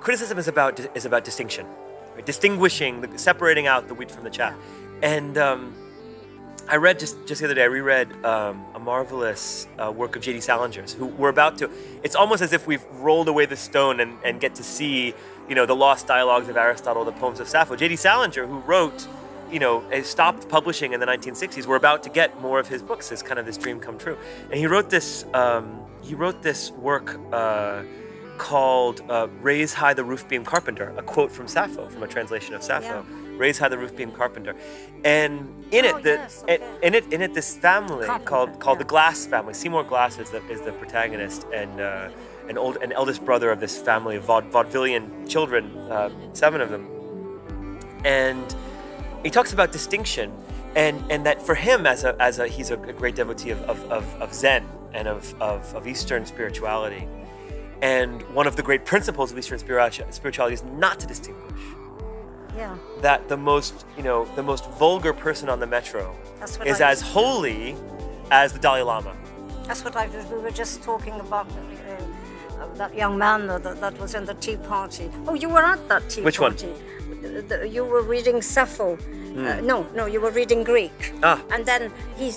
criticism is about distinction, right? Distinguishing, separating out the wheat from the chaff. And I read just the other day, I reread a marvelous work of J.D. Salinger's, who we're about to. It's almost as if we've rolled away the stone and get to see, you know, the lost dialogues of Aristotle, the poems of Sappho. J.D. Salinger, who wrote, you know, stopped publishing in the 1960s. We're about to get more of his books. It's kind of this dream come true. And he wrote this work called "Raise High the Roof Beam Carpenter," a quote from Sappho, from a translation of Sappho. Yeah. Raise High the Roof Beam Carpenter, and in it, in it, this family called the Glass family. Seymour Glass is the protagonist, and an eldest brother of this family of vaudevillian children, 7 of them, and he talks about distinction, and that for him, he's a great devotee of Zen and of Eastern spirituality, and one of the great principles of Eastern spirituality is not to distinguish. Yeah. That the most vulgar person on the metro is as holy as the Dalai Lama. That's what we were just talking about. That young man that was in the Tea Party. Oh, you were at that Tea Which Party. Which one? You were reading Sappho. No, you were reading Greek. Ah. And then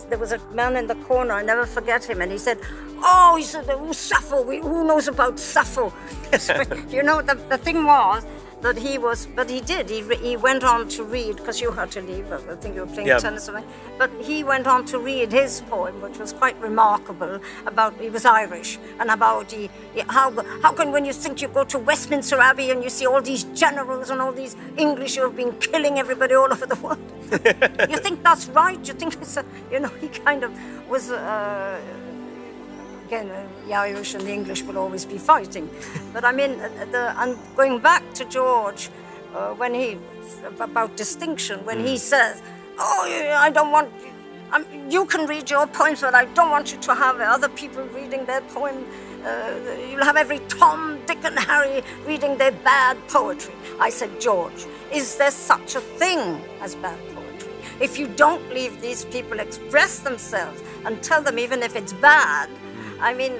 there was a man in the corner, I never forget him, and he said, oh, Sappho, who knows about Sappho? You know, the thing was, that he went on to read, because you had to leave, I think you were playing tennis or something, but he went on to read his poem, which was quite remarkable, about, he was Irish, and about how can, when you think you go to Westminster Abbey and you see all these generals and all these English who have been killing everybody all over the world, you think that's right, you think it's he kind of was, again, the Irish and the English will always be fighting. But I mean, and going back to George, when about distinction, when he says, oh, I don't want, you can read your poems, but I don't want you to have other people reading their poem. You'll have every Tom, Dick and Harry reading their bad poetry. I said, George, is there such a thing as bad poetry? If you don't leave these people express themselves and tell them even if it's bad, I mean,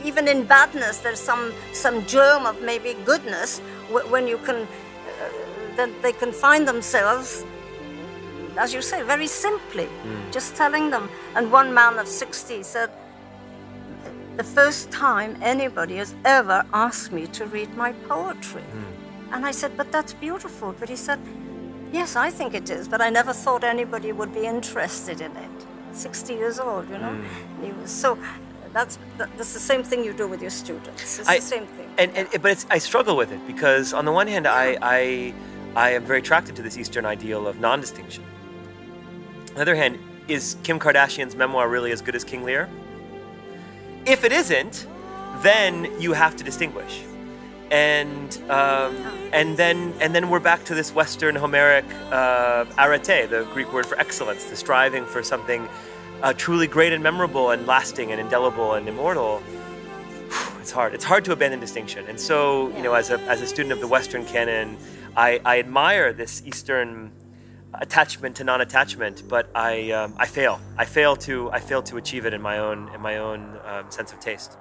even in badness, there's some germ of maybe goodness when you can, then they can find themselves, as you say, very simply, just telling them. And one man of 60 said, the first time anybody has ever asked me to read my poetry. And I said, but that's beautiful. But he said, yes, I think it is, but I never thought anybody would be interested in it. 60 years old, you know. So that's the same thing you do with your students. It's the same thing. But I struggle with it because on the one hand, I am very attracted to this Eastern ideal of non-distinction. On the other hand, is Kim Kardashian's memoir really as good as King Lear? If it isn't, then you have to distinguish. And then we're back to this Western Homeric arete, the Greek word for excellence, the striving for something truly great and memorable and lasting and indelible and immortal. It's hard. It's hard to abandon distinction. And so, as a student of the Western canon, I admire this Eastern attachment to non-attachment, but I fail. I fail to achieve it in my own sense of taste.